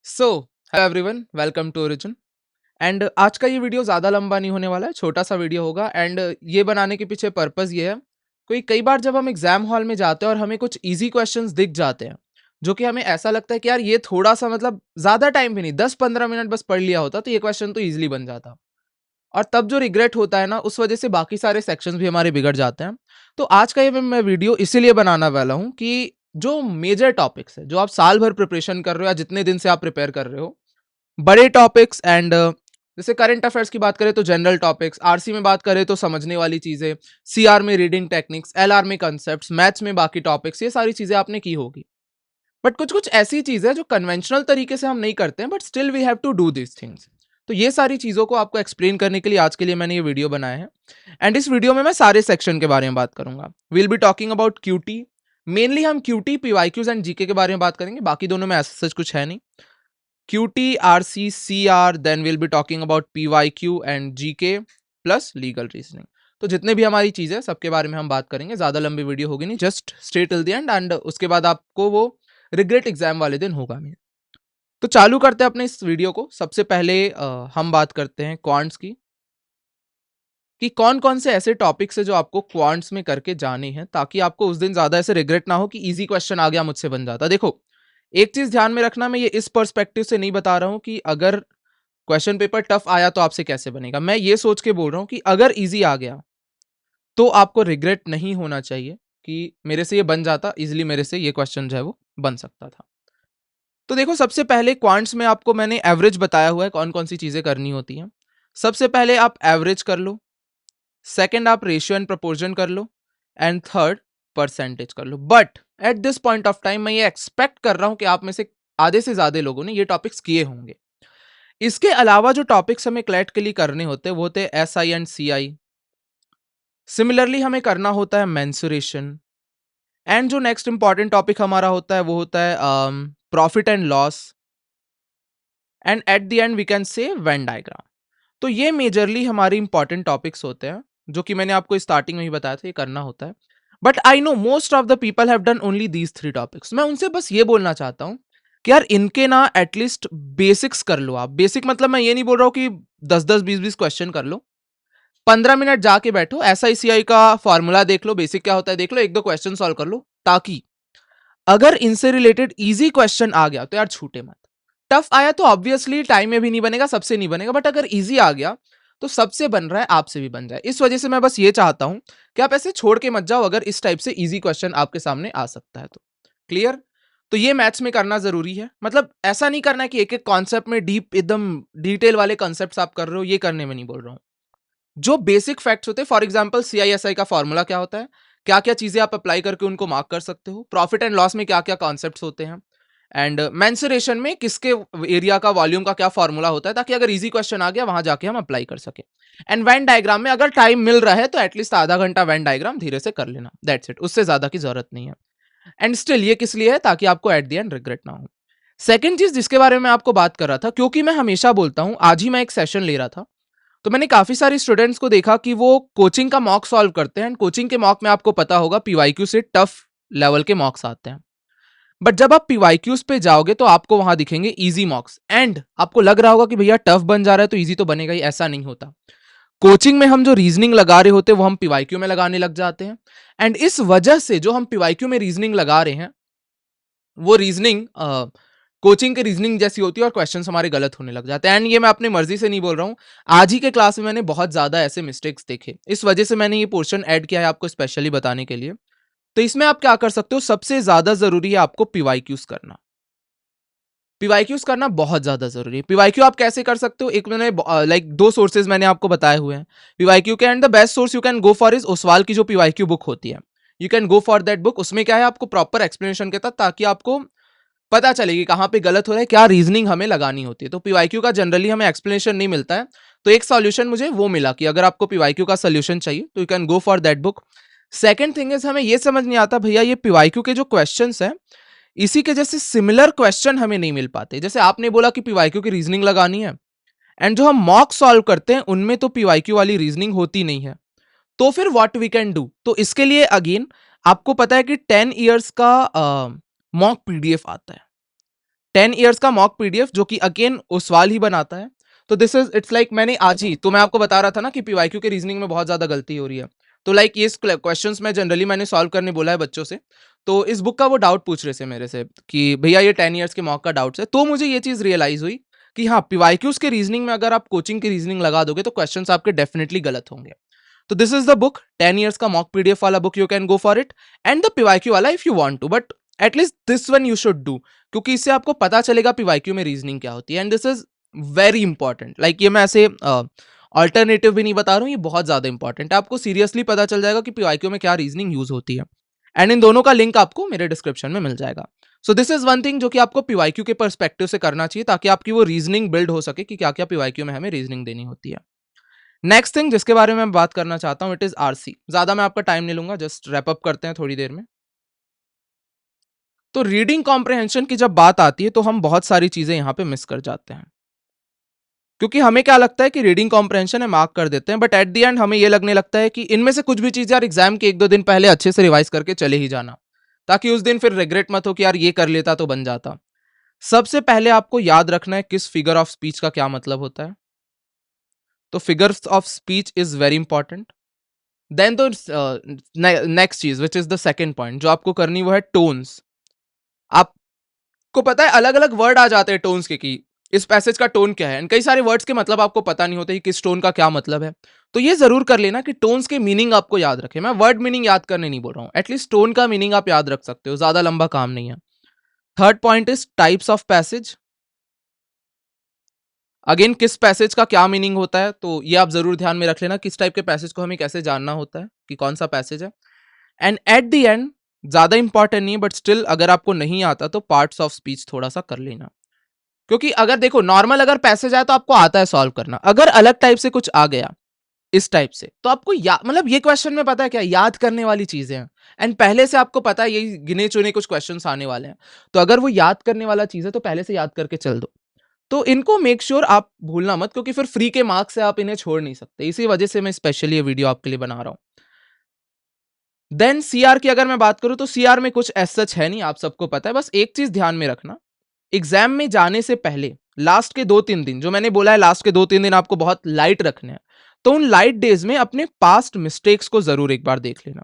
So hello everyone, welcome to Origin. And आज का ये वीडियो ज़्यादा लंबा नहीं होने वाला है, छोटा सा वीडियो होगा। एंड ये बनाने के पीछे पर्पस ये है, कोई कई बार जब हम एग्जाम हॉल में जाते हैं और हमें कुछ इजी क्वेश्चंस दिख जाते हैं, जो कि हमें ऐसा लगता है कि यार ये थोड़ा सा मतलब ज़्यादा टाइम भी नहीं, 10-15 मिनट बस पढ़ लिया होता तो ये क्वेश्चन तो ईजिली बन जाता। और तब जो रिग्रेट होता है ना, उस वजह से बाकी सारे सेक्शंस भी हमारे बिगड़ जाते हैं। तो आज का ये मैं वीडियो इसीलिए बनाना वाला हूँ कि जो मेजर टॉपिक्स है, जो आप साल भर प्रिपरेशन कर रहे हो या जितने दिन से आप प्रिपेयर कर रहे हो, बड़े टॉपिक्स एंड जैसे करंट अफेयर्स की बात करें तो जनरल टॉपिक्स, आरसी में बात करें तो समझने वाली चीजें, सीआर में रीडिंग टेक्निक्स, एलआर में कंसेप्ट्स, मैथ्स में बाकी टॉपिक्स, ये सारी चीजें आपने की होगी। बट कुछ कुछ ऐसी चीजें जो कन्वेंशनल तरीके से हम नहीं करते हैं, but still we have to do this things. तो ये सारी चीजों को आपको एक्सप्लेन करने के लिए आज के लिए मैंने ये वीडियो बनाया है। एंड इस वीडियो में मैं सारे सेक्शन के बारे में बात करूंगा। Will be talking about QT. मेनली हम क्यूटी, पीवाईक्यूज एंड जीके के बारे में बात करेंगे, बाकी दोनों में ऐसा सच कुछ है नहीं। QT, RC, CR, then we'll be talking about PYQ and GK plus legal reasoning. तो जितने भी हमारी चीजें हैं सबके बारे में हम बात करेंगे। ज्यादा लंबी वीडियो होगी नहीं, just stay till the end. And उसके बाद आपको वो रिग्रेट एग्जाम वाले दिन होगा नहीं। तो चालू करते हैं अपने इस वीडियो को। सबसे पहले हम बात करते हैं क्वांट्स की, कि कौन कौन से ऐसे टॉपिक्स है जो आपको क्वांट्स में करके जाने हैं, ताकि आपको उस दिन ज्यादा ऐसे रिग्रेट ना हो कि इजी क्वेश्चन आ गया मुझसे बन जाता। देखो, एक चीज ध्यान में रखना, मैं ये इस पर्सपेक्टिव से नहीं बता रहा हूं कि अगर क्वेश्चन पेपर टफ आया तो आपसे कैसे बनेगा। मैं ये सोच के बोल रहा हूं कि अगर इजी आ गया तो आपको रिग्रेट नहीं होना चाहिए कि मेरे से ये बन जाता, इजिली मेरे से ये क्वेश्चन जो है वो बन सकता था। तो देखो, सबसे पहले क्वांट्स में आपको मैंने एवरेज बताया हुआ है कौन कौन सी चीजें करनी होती हैं। सबसे पहले आप एवरेज कर लो, सेकेंड आप रेशियो एंड प्रपोर्शन कर लो, एंड थर्ड परसेंटेज कर लो। But at this point of time मैं ये एक्सपेक्ट कर रहा हूं कि आप में से आधे से ज्यादा लोगों ने ये टॉपिक्स किए होंगे। इसके अलावा जो टॉपिक्स हमें क्लैट के लिए करने होते हैं वो होते हैं SI एंड CI। सिमिलरली हमें करना होता है मेंसुरेशन। एंड जो नेक्स्ट इंपॉर्टेंट टॉपिक हमारा होता है वो होता है profit and loss. And at the end we can say Venn diagram. तो ये मेजरली हमारी इंपॉर्टेंट टॉपिक्स होते हैं, जो कि मैंने आपको स्टार्टिंग में ही बताया था ये करना होता है। But I know most of the people have done only these 3 topics. मैं उनसे बस ये बोलना चाहता हूं कि यार इनके ना एटलीस्ट बेसिक्स कर लो आप। बेसिक मतलब मैं ये नहीं बोल रहा हूं कि 10-10, 20-20 क्वेश्चन कर लो। 15 मिनट जाके बैठो, SICI का फॉर्मूला देख लो, बेसिक क्या होता है देख लो, 1-2 क्वेश्चन सॉल्व कर लो, ताकि अगर इनसे रिलेटेड इजी क्वेश्चन आ गया तो यार छूटे मत। टफ आया तो ऑब्वियसली टाइम में भी नहीं बनेगा, सबसे नहीं बनेगा। बट अगर इजी आ गया तो सबसे बन रहा है, आपसे भी बन जाए। इस वजह से मैं बस ये चाहता हूं कि आप ऐसे छोड़ के मत जाओ अगर इस टाइप से इजी क्वेश्चन आपके सामने आ सकता है तो। क्लियर? तो ये मैथ्स में करना जरूरी है। मतलब ऐसा नहीं करना है कि एक एक कॉन्सेप्ट में डीप एकदम डिटेल वाले कॉन्सेप्ट्स आप कर रहे हो, ये करने में नहीं बोल रहा हूं। जो बेसिक फैक्ट्स होते हैं, फॉर एग्जांपल CISI का फॉर्मूला क्या होता है, क्या क्या चीजें आप अप्लाई करके उनको मार्क कर सकते हो, प्रॉफिट एंड लॉस में क्या क्या कॉन्सेप्ट्स होते हैं, एंड मेंसुरेशन में किसके एरिया का वॉल्यूम का क्या फॉर्मूला होता है, ताकि अगर इजी क्वेश्चन आ गया वहां जाके हम अप्लाई कर सके। एंड वेन डायग्राम में अगर टाइम मिल रहा है तो एटलीस्ट आधा घंटा वेन डायग्राम धीरे से कर लेना, दैट्स इट। उससे ज्यादा की जरूरत नहीं है। एंड स्टिल ये किस लिए है, ताकि आपको एट द एंड रिग्रेट ना हो। सेकेंड चीज जिसके बारे में मैं आपको बात कर रहा था, क्योंकि मैं हमेशा बोलता हूं, आज ही मैं एक सेशन ले रहा था तो मैंने काफी सारे स्टूडेंट्स को देखा कि वो कोचिंग का मॉक सॉल्व करते हैं। कोचिंग के मॉक में आपको पता होगा पीवाईक्यू से टफ लेवल के मॉक्स आते हैं। बट जब आप पीवाईक्यूज पे जाओगे तो आपको वहां दिखेंगे इजी मॉक्स, एंड आपको लग रहा होगा कि भैया टफ बन जा रहा है तो इजी तो बनेगा ही। ऐसा नहीं होता। कोचिंग में हम जो रीजनिंग लगा रहे होते हैं वो हम पीवाईक्यू में लगाने लग जाते हैं। एंड इस वजह से जो हम पीवाईक्यू में रीजनिंग लगा रहे हैं वो रीजनिंग कोचिंग के रीजनिंग जैसी होती है और क्वेश्चंस हमारे गलत होने लग जाते हैं। एंड ये मैं अपनी मर्जी से नहीं बोल रहा हूँ, आज ही के क्लास में मैंने बहुत ज्यादा ऐसे मिस्टेक्स देखे। इस वजह से मैंने ये पोर्शन ऐड किया है आपको स्पेशली बताने के लिए। तो इसमें आप क्या कर सकते हो, सबसे ज्यादा जरूरी है आपको पीवाईक्यूज करना। पीवाईक्यूज करना बहुत ज्यादा जरूरी है। पीवाईक्यू आप कैसे कर सकते हो, एक मैंने लाइक 2 सोर्सेज मैंने आपको बताए हुए हैं पीवाईक्यू के। And the best source you can go for is Oswal की जो पीवाईक्यू बुक होती है। You can go for that book. उसमें क्या है, आपको प्रॉपर एक्सप्लेनेशन के साथ, ताकि आपको पता चलेगी कहाँ पे गलत हो रहा है, क्या रीजनिंग हमें लगानी होती है। तो पीवाईक्यू का जनरली हमें एक्सप्लेनेशन नहीं मिलता है, तो एक सॉल्यूशन मुझे वो मिला कि अगर आपको पीवाईक्यू का सॉल्यूशन चाहिए तो you can go for that book. Second thing is, हमें ये समझ नहीं आता भैया ये पीवाईक्यू के जो क्वेश्चंस हैं, इसी के जैसे सिमिलर क्वेश्चन हमें नहीं मिल पाते। जैसे आपने बोला कि पीवाईक्यू की रीजनिंग लगानी है, एंड जो हम मॉक सॉल्व करते हैं उनमें तो पीवाईक्यू वाली रीजनिंग होती नहीं है। तो फिर व्हाट वी कैन डू, तो इसके लिए अगेन आपको पता है कि 10 ईयर्स का मॉक PDF आता है। 10 ईयर्स का मॉक पीडीएफ जो कि अगेन ओसवाल ही बनाता है। तो दिस इज इट्स लाइक मैंने आज ही तो मैं आपको बता रहा था ना कि पीवाईक्यू के रीजनिंग में बहुत ज्यादा गलती हो रही है। तो लाइक ये क्वेश्चंस में जनरली मैंने सॉल्व करने बोला है बच्चों से। तो इस बुक का वो डाउट पूछ रहे थे मेरे से कि भैया ये 10 ईयर्स के मॉक का डाउट है। तो मुझे ये चीज रियलाइज हुई कि हाँ, पीवाईक्यूज के रीजनिंग में अगर आप कोचिंग की रीजनिंग लगा दोगे तो क्वेश्चन आपके डेफिनेटली गलत होंगे। तो this is the book 10 years का मॉक पीडीएफ वाला book, you can go for it. And the PYQ वाला if you want to, but at least this one you should do, क्योंकि इससे आपको पता चलेगा पीवाईक्यू में रीजनिंग क्या होती है। And this is very important. Like ये मैं ऐसे ऑल्टरनेटिव भी नहीं बता रहा हूँ, ये बहुत ज्यादा इंपॉर्टेंट है। आपको सीरियसली पता चल जाएगा कि पीवाईक्यू में क्या रीजनिंग यूज होती है। एंड इन दोनों का लिंक आपको मेरे डिस्क्रिप्शन में मिल जाएगा। So this is one thing जो कि आपको पीवाईक्यू के पर्सपेक्टिव से करना चाहिए, ताकि आपकी वो रीजनिंग बिल्ड हो सके कि क्या क्या पीवाईक्यू में हमें रीजनिंग देनी होती है। नेक्स्ट थिंग जिसके बारे में मैं बात करना चाहता हूं, इट इज आरसी। ज्यादा मैं आपका टाइम नहीं लूंगा, जस्ट रैप अप करते हैं थोड़ी देर में। तो रीडिंग कॉम्प्रहेंशन की जब बात आती है तो हम बहुत सारी चीजें यहां पे मिस कर जाते हैं, क्योंकि हमें क्या लगता है कि रीडिंग कॉम्प्रहेंशन है, मार्क कर देते हैं, बट एट द एंड हमें ये लगने लगता है कि इनमें से कुछ भी चीज यार एग्जाम के 1-2 दिन पहले अच्छे से रिवाइज करके चले ही जाना, ताकि उस दिन फिर रिग्रेट मत हो कि यार ये कर लेता तो बन जाता। सबसे पहले आपको याद रखना है किस फिगर ऑफ स्पीच का क्या मतलब होता है। तो figures of speech is very important. Then तो नेक्स्ट चीज which is the second point जो आपको करनी, वो है टोन्स। आपको पता है अलग अलग वर्ड आ जाते हैं टोन्स के, कि इस पैसेज का टोन क्या है, एंड कई सारे वर्ड्स के मतलब आपको पता नहीं होते कि किस टोन का क्या मतलब है। तो ये जरूर कर लेना कि टोन्स के मीनिंग आपको याद रखें। मैं वर्ड मीनिंग याद करने नहीं बोल रहा हूं, एटलीस्ट टोन का मीनिंग आप याद रख सकते हो, ज्यादा लंबा काम नहीं है। Third point is types of passage. Again किस पैसेज का क्या मीनिंग होता है, तो ये आप जरूर ध्यान में रख लेना किस टाइप के पैसेज को हमें कैसे जानना होता है कि कौन सा पैसेज है। एंड एट द एंड, ज्यादा इंपॉर्टेंट नहीं बट स्टिल अगर आपको नहीं आता तो पार्ट्स ऑफ स्पीच थोड़ा सा कर लेना। क्योंकि अगर देखो नॉर्मल अगर पैसेज आया तो आपको आता है सॉल्व करना, अगर अलग टाइप से कुछ आ गया इस टाइप से तो आपको मतलब ये क्वेश्चन में पता है क्या याद करने वाली चीजें हैं, एंड पहले से आपको पता है यही गिने चुने कुछ क्वेश्चंस आने वाले हैं। तो अगर वो याद करने वाला चीज है तो पहले से याद करके चल दो। तो इनको मेक श्योर आप भूलना मत, क्योंकि फिर फ्री के मार्क्स से आप इन्हें छोड़ नहीं सकते। इसी वजह से मैं स्पेशली ये वीडियो आपके लिए बना रहा हूं। देन सीआर की अगर मैं बात करूं तो सीआर में कुछ एज सच है नहीं, आप सबको पता है। बस एक चीज ध्यान में रखना, एग्जाम में जाने से पहले लास्ट के 2-3 दिन, जो मैंने बोला है लास्ट के 2-3 दिन आपको बहुत लाइट रखने हैं, तो उन लाइट डेज में अपने पास्ट मिस्टेक्स को जरूर एक बार देख लेना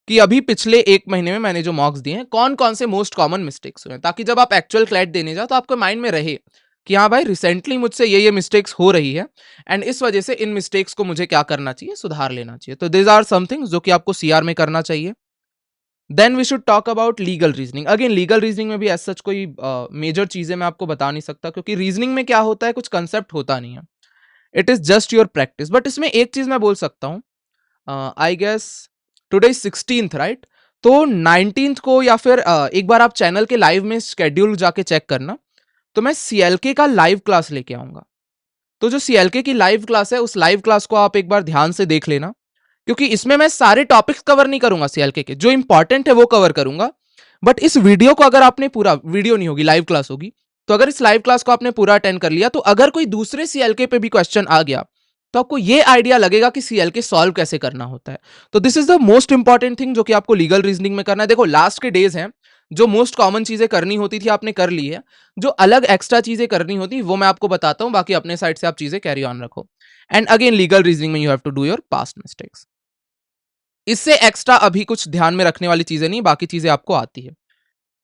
कि अभी पिछले 1 महीने में मैंने जो मॉक्स दिए हैं कौन कौन से मोस्ट कॉमन मिस्टेक्स हुए हैं, ताकि जब आप एक्चुअल क्लैट देने जाओ तो आपके माइंड में रहे कि हाँ भाई रिसेंटली मुझसे ये मिस्टेक्स हो रही है, एंड इस वजह से इन मिस्टेक्स को मुझे क्या करना चाहिए, सुधार लेना चाहिए। तो दिस आर समथिंग जो कि आपको सीआर में करना चाहिए। Then we should talk about legal reasoning. Again legal reasoning में भी एज सच कोई मेजर चीजें मैं आपको बता नहीं सकता, क्योंकि रीजनिंग में क्या होता है कुछ कंसेप्ट होता नहीं है, it is just your practice. But इसमें एक चीज मैं बोल सकता हूँ, I guess today 16th right, तो 19th को या फिर एक बार आप चैनल के लाइव में शेड्यूल जाके चेक करना, तो मैं सीएलके का लाइव क्लास लेके आऊंगा। तो जो सीएलके की लाइव क्लास है उस लाइव क्लास को आप एक बार ध्यान से देख लेना, क्योंकि इसमें मैं सारे टॉपिक्स कवर नहीं करूंगा सीएलके के, जो इंपॉर्टेंट है वो कवर करूंगा। बट इस वीडियो को अगर आपने पूरा, वीडियो नहीं होगी लाइव क्लास होगी, तो अगर इस लाइव क्लास को आपने पूरा अटेंड कर लिया तो अगर कोई दूसरे सीएलके पे भी क्वेश्चन आ गया तो आपको ये आइडिया लगेगा कि सीएलके सॉल्व कैसे करना होता है। तो this is the most important thing जो कि आपको लीगल रीजनिंग में करना है। देखो लास्ट के डेज हैं, जो मोस्ट कॉमन चीजें करनी होती थी आपने कर ली है, जो अलग एक्स्ट्रा चीजें करनी होती वो मैं आपको बताता हूं, बाकी अपने साइड से आप चीजें कैरी ऑन रखो। एंड अगेन लीगल रीजनिंग में you have to do your past mistakes. इससे एक्स्ट्रा अभी कुछ ध्यान में रखने वाली चीजें नहीं, बाकी चीजें आपको आती है।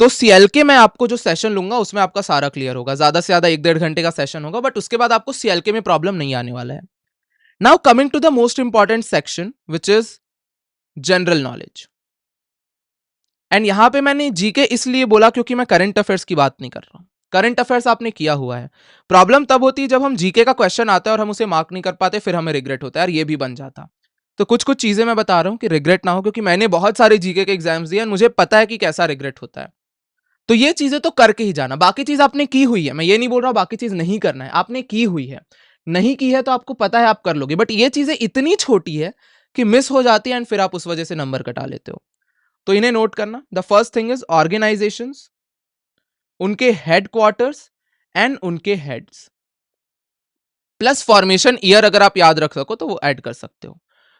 तो सीएलके में आपको जो सेशन लूंगा उसमें आपका सारा क्लियर होगा, ज्यादा से ज्यादा 1-1.5 घंटे का सेशन होगा, बट उसके बाद आपको सीएलके में प्रॉब्लम नहीं आने वाला है। Now coming to the most important section which is general knowledge. And यहां पे मैंने जीके इसलिए बोला क्योंकि मैं करंट अफेयर्स की बात नहीं कर रहा हूं। करंट अफेयर्स आपने किया हुआ है, प्रॉब्लम तब होती है जब हम जीके का क्वेश्चन आता है और हम उसे मार्क नहीं कर पाते, फिर हमें रिग्रेट होता है यार ये भी बन जाता। तो कुछ कुछ चीजें मैं बता रहा हूं कि रिग्रेट ना हो, क्योंकि मैंने बहुत सारे जीके के एग्जाम्स दिए, मुझे पता है कि कैसा रिग्रेट होता है। तो ये चीजें तो करके ही जाना, बाकी चीज आपने की हुई है, मैं ये नहीं बोल रहा हूं बाकी चीज नहीं करना है, आपने की हुई है। नहीं की है तो आपको पता है आप कर लोगे, बट ये चीजें इतनी छोटी है कि मिस हो जाती है एंड फिर आप उस वजह से नंबर कटा लेते हो। तो इन्हें नोट करना। The first thing is organisations, उनके हेडक्वार्टर्स एंड उनके हेड्स, प्लस फॉर्मेशन ईयर अगर आप याद रख सको तो वो ऐड कर सकते हो।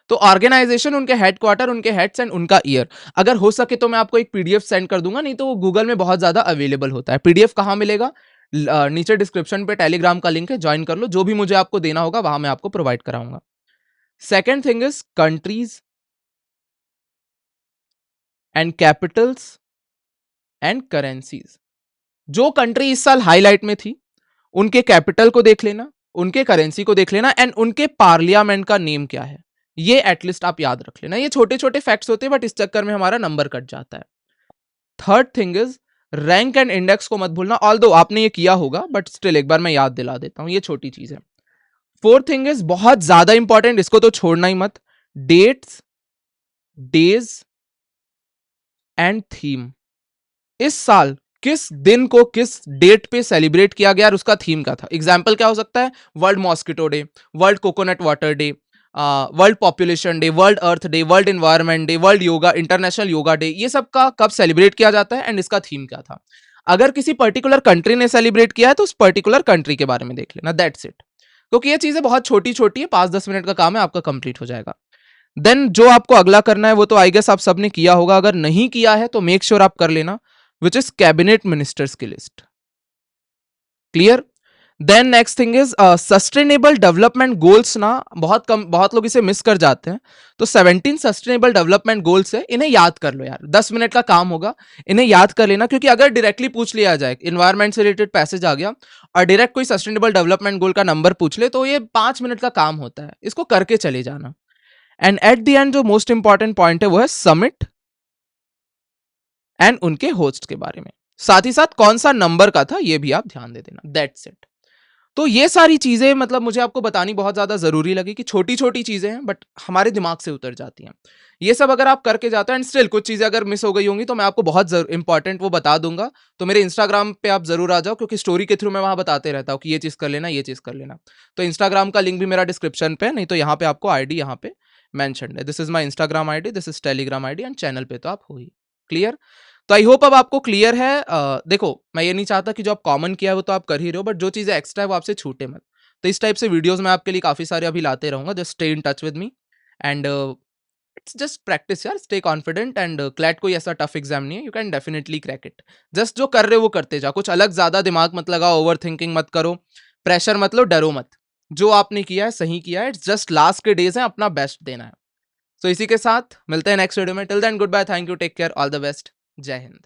तो ऑर्गेनाइजेशन, उनके हेडक्वार्टर, उनके हेड्स एंड उनका ईयर। अगर हो सके तो मैं आपको एक पीडीएफ सेंड कर दूंगा, नहीं तो वो गूगल में बहुत ज्यादा अवेलेबल होता है। पीडीएफ कहाँ मिलेगा? नीचे डिस्क्रिप्शन पे टेलीग्राम का लिंक है, ज्वाइन कर लो। जो भी मुझे आपको देना होगा वहां मैं आपको प्रोवाइड कराऊंगा। Second thing is countries and Capitals and currencies. जो कंट्री इस साल हाईलाइट में थी, उनके कैपिटल को देख लेना, उनके करेंसी को देख लेना एंड उनके पार्लियामेंट का नेम क्या है, ये एटलीस्ट आप याद रख लेना। ये छोटे छोटे फैक्ट्स होते हैं बट इस चक्कर में हमारा नंबर कट जाता है। Third thing is rank and index को मत भूलना, ऑल्दो आपने ये किया होगा बट स्टिल एक बार मैं याद दिला देता हूं, ये छोटी चीज है। फोर्थ थिंग इज बहुत ज्यादा इंपॉर्टेंट, इसको तो छोड़ना ही मत, डेट्स, डेज एंड थीम। इस साल किस दिन को किस डेट पे सेलिब्रेट किया गया और उसका थीम क्या था। एग्जाम्पल क्या हो सकता है? World mosquito day, world coconut water day, world population day, world earth day, world environment day, world yoga, international yoga day. ये सब का कब सेलिब्रेट किया जाता है एंड इसका थीम क्या था। अगर किसी पर्टिकुलर कंट्री ने सेलिब्रेट किया है तो उस पर्टिकुलर कंट्री के बारे में देख लेना, दैट्स इट। क्योंकि ये चीजें बहुत छोटी छोटी है, 5-10 मिनट का काम है, आपका कंप्लीट हो जाएगा। देन जो आपको अगला करना है वो तो आई गेस आप सबने किया होगा, अगर नहीं किया है तो मेक श्योर आप कर लेना, विच इज कैबिनेट मिनिस्टर्स की list. Clear? Then next thing is sustainable development goals ना, बहुत लोग इसे मिस कर जाते हैं। तो 17 सस्टेनेबल डेवलपमेंट गोल्स है, इन्हें याद कर लो यार, 10 मिनट का काम होगा, इन्हें याद कर लेना। क्योंकि अगर डायरेक्टली पूछ लिया जाए, इन्वायरमेंट से रिलेटेड पैसेज आ गया और डायरेक्ट कोई सस्टेनेबल डेवलपमेंट गोल का नंबर पूछ ले तो ये 5 मिनट का काम होता है, इसको करके चले जाना। एंड एट द एंड जो मोस्ट इंपॉर्टेंट पॉइंट है वो है समिट एंड उनके होस्ट के बारे में, साथ ही साथ कौन सा नंबर का था ये भी आप ध्यान दे देना, दैट्स इट। तो ये सारी चीजें मतलब मुझे आपको बतानी बहुत ज्यादा जरूरी लगी कि छोटी छोटी चीजें हैं बट हमारे दिमाग से उतर जाती हैं। ये सब अगर आप करके जाते हैं एंड स्टिल कुछ चीजें अगर मिस हो गई होंगी तो मैं आपको बहुत इंपॉर्टेंट वो बता दूंगा। तो मेरे इंस्टाग्राम पे आप जरूर आ जाओ, क्योंकि स्टोरी के थ्रू मैं वहां बताते रहता हूँ कि ये चीज कर लेना, ये चीज कर लेना। तो इंस्टाग्राम का लिंक भी मेरा डिस्क्रिप्शन पे है, नहीं तो यहाँ पे आपको आईडी यहाँ पे मेंशन है। This is my Instagram ID, this is Telegram ID and channel पे तो आप हो ही क्लियर। तो आई होप अब आपको क्लियर है। देखो मैं ये नहीं चाहता कि जो आप कॉमन किया है वो तो आप कर ही रहे हो, बट जो चीजें एक्स्ट्रा है वो आपसे छूटे मत। तो इस टाइप से वीडियोस मैं आपके लिए काफी सारे अभी लाते रहूंगा। Just stay in touch with me and it's just practice यार, स्टे कॉन्फिडेंट एंड क्लैट कोई ऐसा टफ एग्जाम नहीं है, you can definitely crack it. Just जो कर रहे हो वो करते जा, कुछ अलग ज्यादा दिमाग मत लगाओ, ओवर थिंकिंग मत करो, प्रेशर मत लो, डरो मत। जो आपने किया है सही किया है, इट्स जस्ट लास्ट के डेज हैं, अपना बेस्ट देना है। तो इसी के साथ मिलते हैं नेक्स्ट वीडियो में। Till then goodbye, thank you, take care, all the best, Jai Hind.